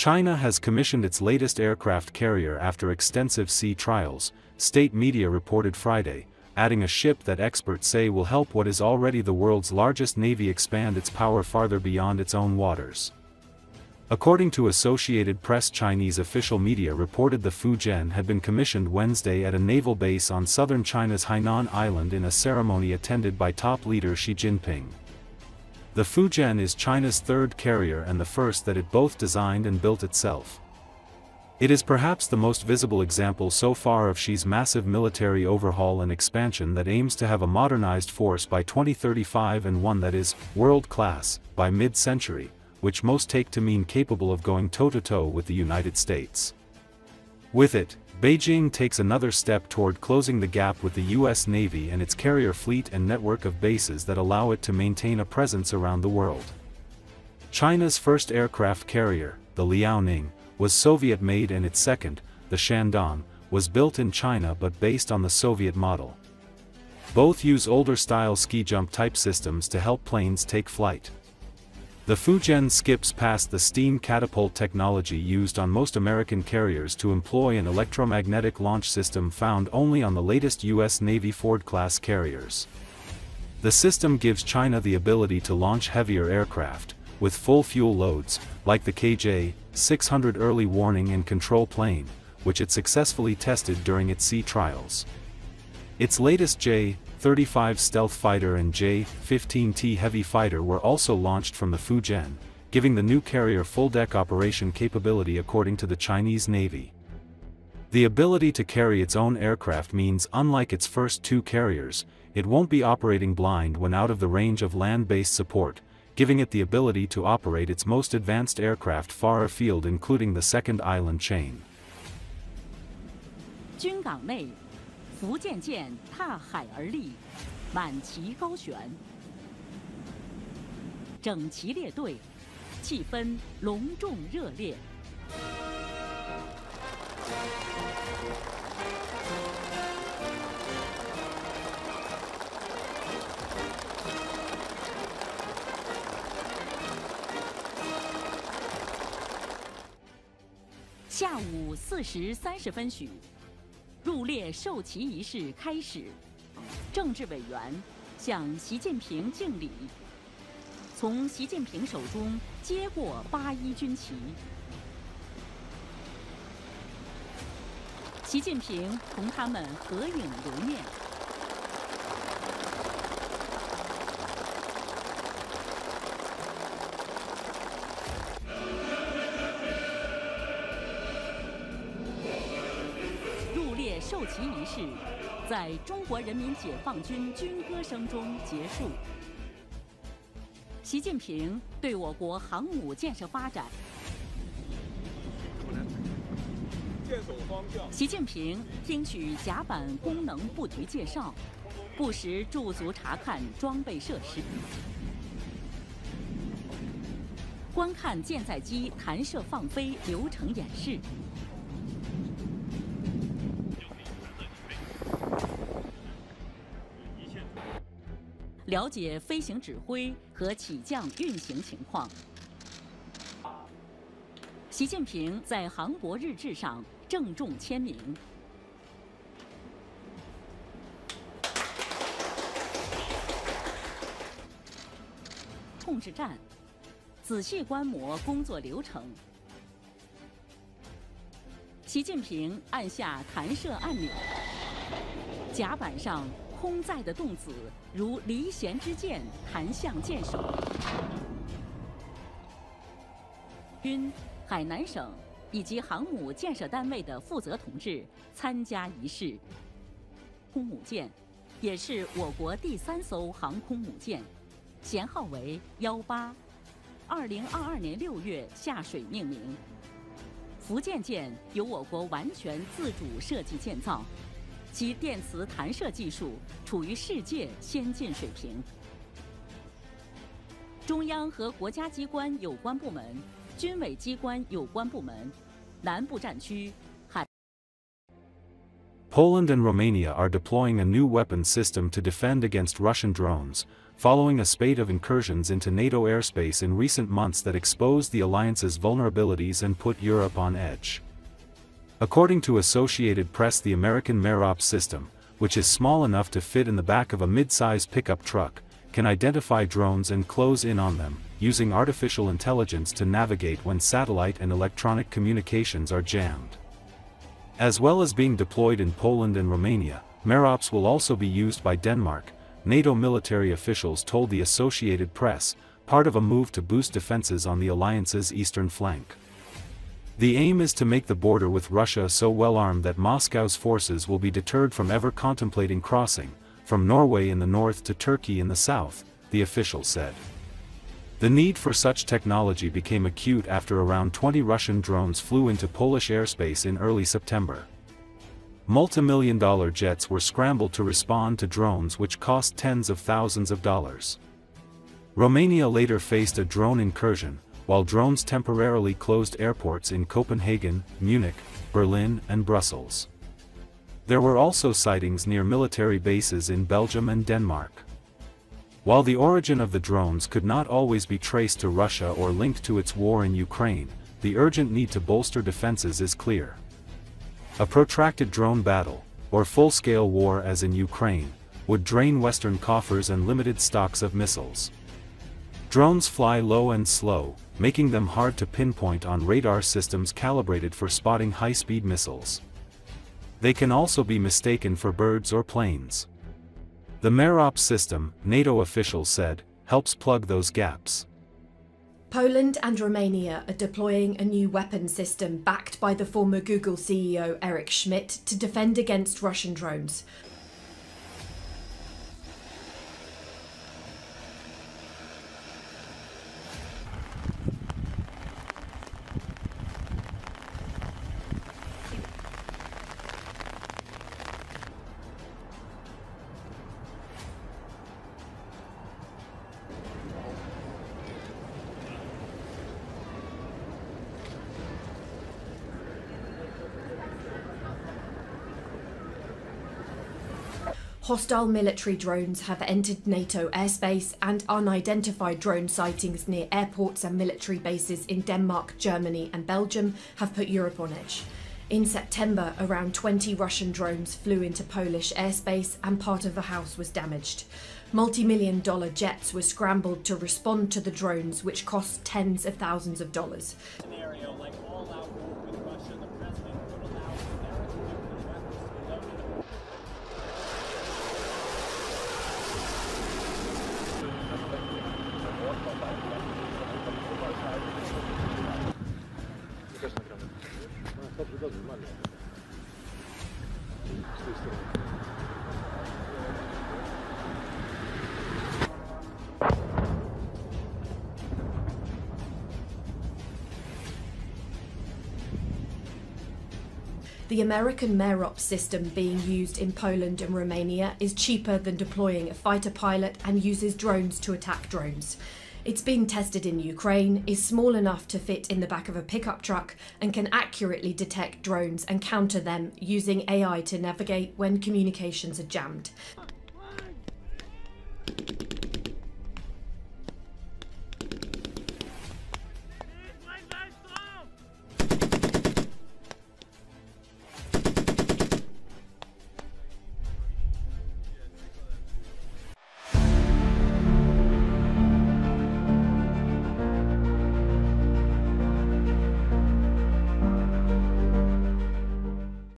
China has commissioned its latest aircraft carrier after extensive sea trials, state media reported Friday, adding a ship that experts say will help what is already the world's largest navy expand its power farther beyond its own waters. According to Associated Press, Chinese official media reported the Fujian had been commissioned Wednesday at a naval base on southern China's Hainan island in a ceremony attended by top leader Xi Jinping. The Fujian is China's third carrier and the first that it both designed and built itself. It is perhaps the most visible example so far of Xi's massive military overhaul and expansion that aims to have a modernized force by 2035 and one that is world-class by mid-century, which most take to mean capable of going toe-to-toe with the United States. With it, Beijing takes another step toward closing the gap with the U.S. Navy and its carrier fleet and network of bases that allow it to maintain a presence around the world. China's first aircraft carrier, the Liaoning, was Soviet-made and its second, the Shandong, was built in China but based on the Soviet model. Both use older-style ski-jump type systems to help planes take flight. The Fujian skips past the steam catapult technology used on most American carriers to employ an electromagnetic launch system found only on the latest U.S. Navy Ford-class carriers. The system gives China the ability to launch heavier aircraft, with full fuel loads, like the KJ-600 early warning and control plane, which it successfully tested during its sea trials. Its latest J-35 stealth fighter and J-15T heavy fighter were also launched from the Fujian, giving the new carrier full-deck operation capability according to the Chinese Navy. The ability to carry its own aircraft means, unlike its first two carriers, it won't be operating blind when out of the range of land-based support, giving it the ability to operate its most advanced aircraft far afield, including the second island chain. 军港内，福建舰踏海而立，满旗高悬，整齐列队，气氛隆重热烈。下午4时30分许，入列授旗仪式开始。政治委员向习近平敬礼，从习近平手中接过81军旗。习近平同他们合影留念。授旗仪式在中国人民解放军军歌声中结束。习近平对我国航母建设发展。习近平听取甲板功能布局介绍，不时驻足查看装备设施，观看舰载机弹射放飞流程演示。了解飞行指挥和起降运行情况。习近平在航舶日志上郑重签名。控制站仔细观摩工作流程。习近平按下弹射按钮，甲板上空载的动子如离弦之箭弹向舰首。军、海南省以及航母建设单位的负责同志参加仪式。空母舰也是我国第3艘航空母舰，舷号为18，2022年6月下水命名。福建舰由我国完全自主设计建造。其电磁弹射技术处于世界先进水平。中央和国家机关有关部门、军委机关有关部门、南部战区、海。Poland and Romania are deploying a new weapon system to defend against Russian drones, following a spate of incursions into NATO airspace in recent months that exposed the alliance's vulnerabilities and put Europe on edge. According to Associated Press, the American MEROP system, which is small enough to fit in the back of a mid-size pickup truck, can identify drones and close in on them, using artificial intelligence to navigate when satellite and electronic communications are jammed. As well as being deployed in Poland and Romania, MEROPs will also be used by Denmark, NATO military officials told the Associated Press, part of a move to boost defenses on the alliance's eastern flank. The aim is to make the border with Russia so well armed that Moscow's forces will be deterred from ever contemplating crossing, from Norway in the north to Turkey in the south, the official said. The need for such technology became acute after around 20 Russian drones flew into Polish airspace in early September. Multi-million-dollar jets were scrambled to respond to drones which cost tens of thousands of dollars. Romania later faced a drone incursion, while drones temporarily closed airports in Copenhagen, Munich, Berlin, and Brussels. There were also sightings near military bases in Belgium and Denmark. While the origin of the drones could not always be traced to Russia or linked to its war in Ukraine, the urgent need to bolster defenses is clear. A protracted drone battle, or full-scale war as in Ukraine, would drain Western coffers and limited stocks of missiles. Drones fly low and slow, making them hard to pinpoint on radar systems calibrated for spotting high-speed missiles. They can also be mistaken for birds or planes. The MEROP system, NATO officials said, helps plug those gaps. Poland and Romania are deploying a new weapon system backed by the former Google CEO Eric Schmidt to defend against Russian drones. Hostile military drones have entered NATO airspace, and unidentified drone sightings near airports and military bases in Denmark, Germany and Belgium have put Europe on edge. In September, around 20 Russian drones flew into Polish airspace and part of the house was damaged. Multi-million-dollar jets were scrambled to respond to the drones, which cost tens of thousands of dollars. The American MEROP system being used in Poland and Romania is cheaper than deploying a fighter pilot and uses drones to attack drones. It's being tested in Ukraine, is small enough to fit in the back of a pickup truck, and can accurately detect drones and counter them using AI to navigate when communications are jammed.